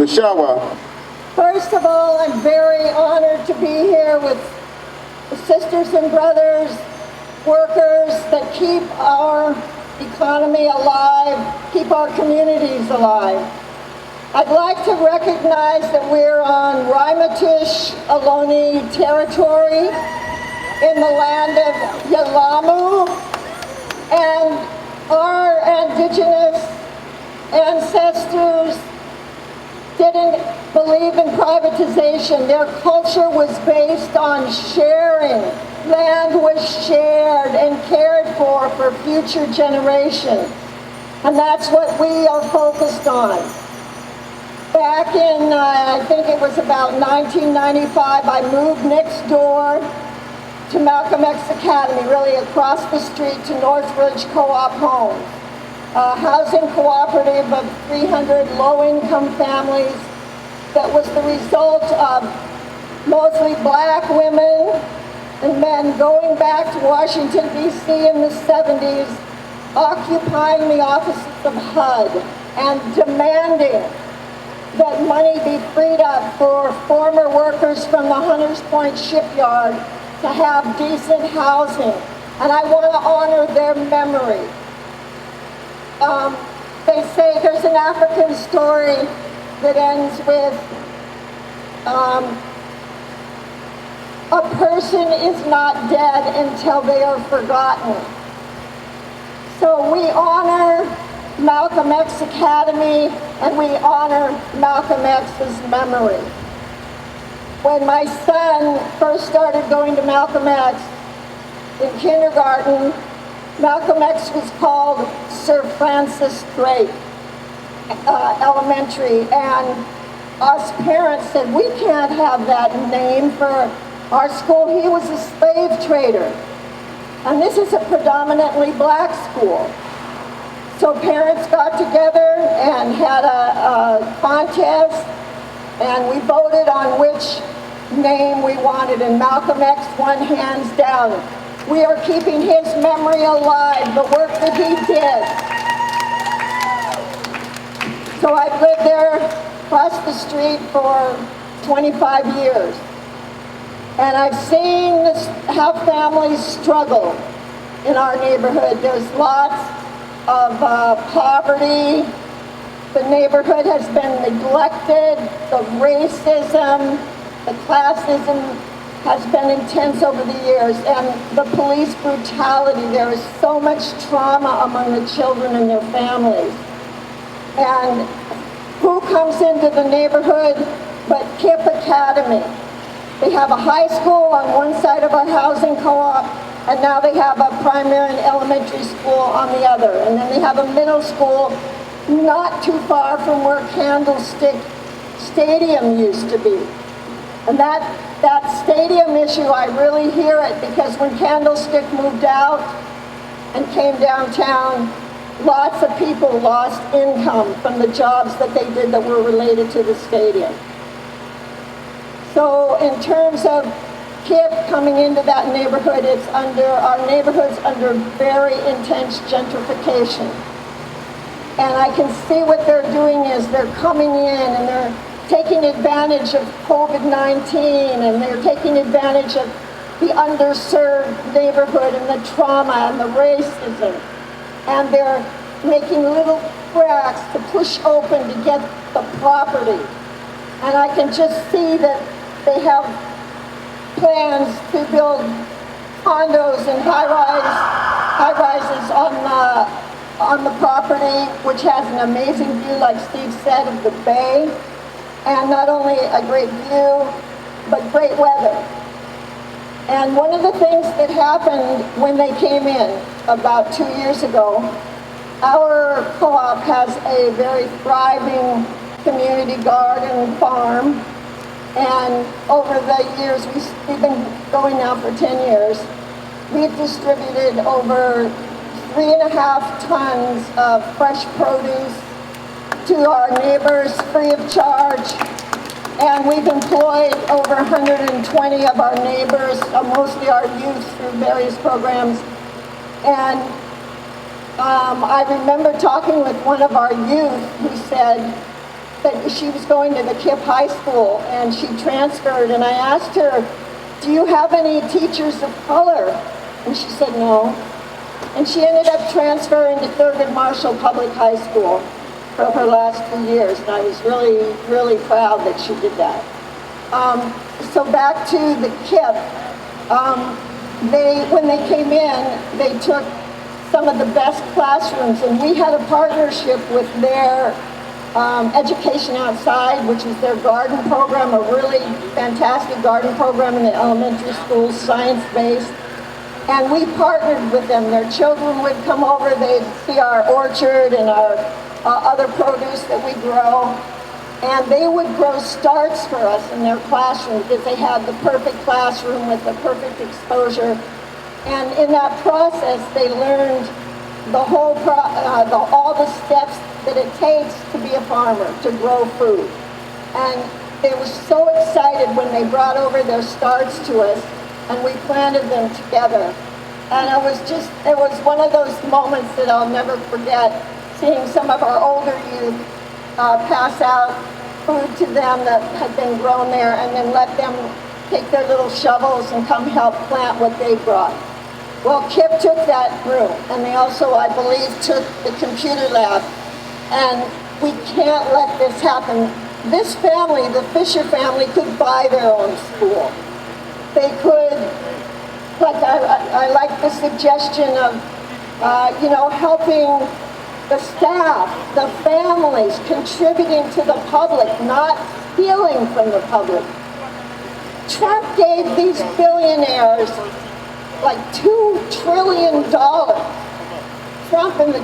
Mishwa. First of all, I'm very honored to be here with the sisters and brothers, workers that keep our economy alive, keep our communities alive. I'd like to recognize that we're on Ramaytush Ohlone territory in the land of ILWU, and our indigenous ancestors didn't believe in privatization. Their culture was based on sharing. Land was shared and cared for future generations. And that's what we are focused on. Back in, I think it was about 1995, I moved next door to Malcom X Academy, really across the street to Northridge Co-op Homes, a housing cooperative of 300 low-income families that was the result of mostly black women and men going back to Washington, D.C. in the 70s, occupying the offices of HUD and demanding that money be freed up for former workers from the Hunters Point shipyard to have decent housing. And I want to honor their memory. They say there's an African story that ends with a person is not dead until they are forgotten. So we honor Malcom X Academy and we honor Malcolm X's memory. When my son first started going to Malcolm X in kindergarten, Malcolm X was called Sir Francis Drake Elementary, and us parents said, we can't have that name for our school. He was a slave trader, and this is a predominantly black school. So parents got together and had a contest, and we voted on which name we wanted, and Malcolm X won hands down. We are keeping his memory alive, the work that he did. So I've lived there across the street for 25 years. And I've seen how families struggle in our neighborhood. There's lots of poverty. The neighborhood has been neglected. The racism, the classism has been intense over the years, and the police brutality. There is so much trauma among the children and their families. And who comes into the neighborhood but KIPP Academy? They have a high school on one side of our housing co-op, and now they have a primary and elementary school on the other. And then they have a middle school not too far from where Candlestick Stadium used to be. And that stadium issue, I really hear it, because when Candlestick moved out and came downtown, lots of people lost income from the jobs that they did that were related to the stadium. So in terms of KIPP coming into that neighborhood, our neighborhood's under very intense gentrification. And I can see what they're doing is they're coming in and they're taking advantage of COVID-19, and they're taking advantage of the underserved neighborhood and the trauma and the racism. And they're making little cracks to push open to get the property. And I can just see that they have plans to build condos and high-rises on the property, which has an amazing view, like Steve said, of the bay. And not only a great view, but great weather. And one of the things that happened when they came in about 2 years ago, our co-op has a very thriving community garden farm. And over the years, we've been going now for 10 years, we've distributed over 3.5 tons of fresh produce to our neighbors free of charge, and we've employed over 120 of our neighbors, mostly our youth, through various programs. And I remember talking with one of our youth who said, that she was going to the KIPP High School, and she transferred, and I asked her, do you have any teachers of color? And she said no. And she ended up transferring to Thurgood Marshall Public High School for her last 2 years, and I was really, really proud that she did that. So back to the KIPP, when they came in, they took some of the best classrooms, and we had a partnership with their Education Outside, which is their garden program, a really fantastic garden program in the elementary schools, science-based. And we partnered with them. Their children would come over, they'd see our orchard and our other produce that we grow. And they would grow starts for us in their classroom because they had the perfect classroom with the perfect exposure. And in that process, they learned the whole all the steps that it takes to be a farmer, to grow food. And they were so excited when they brought over their starts to us, and we planted them together. And it was one of those moments that I'll never forget, seeing some of our older youth pass out food to them that had been grown there, and then let them take their little shovels and come help plant what they brought. Well, KIPP took that room, and they also, I believe, took the computer lab. And we can't let this happen. This family, the Fisher family, could buy their own school. They could, like I like the suggestion of, helping the staff, the families, contributing to the public, not stealing from the public. Trump gave these billionaires like $2 trillion. Trump and the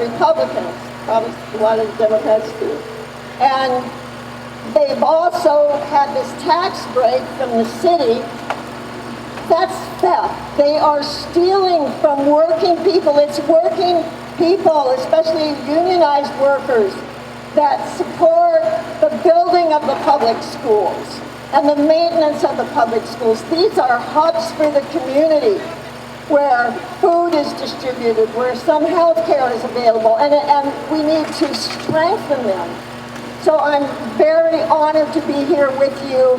Republicans, probably a lot of the Democrats too. And they've also had this tax break from the city. That's theft. They are stealing from working people. It's working people, especially unionized workers, that support the building of the public schools and the maintenance of the public schools. These are hubs for the community where food is distributed, where some health care is available, and we need to strengthen them. So I'm very honored to be here with you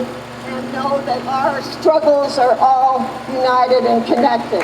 and know that our struggles are all united and connected.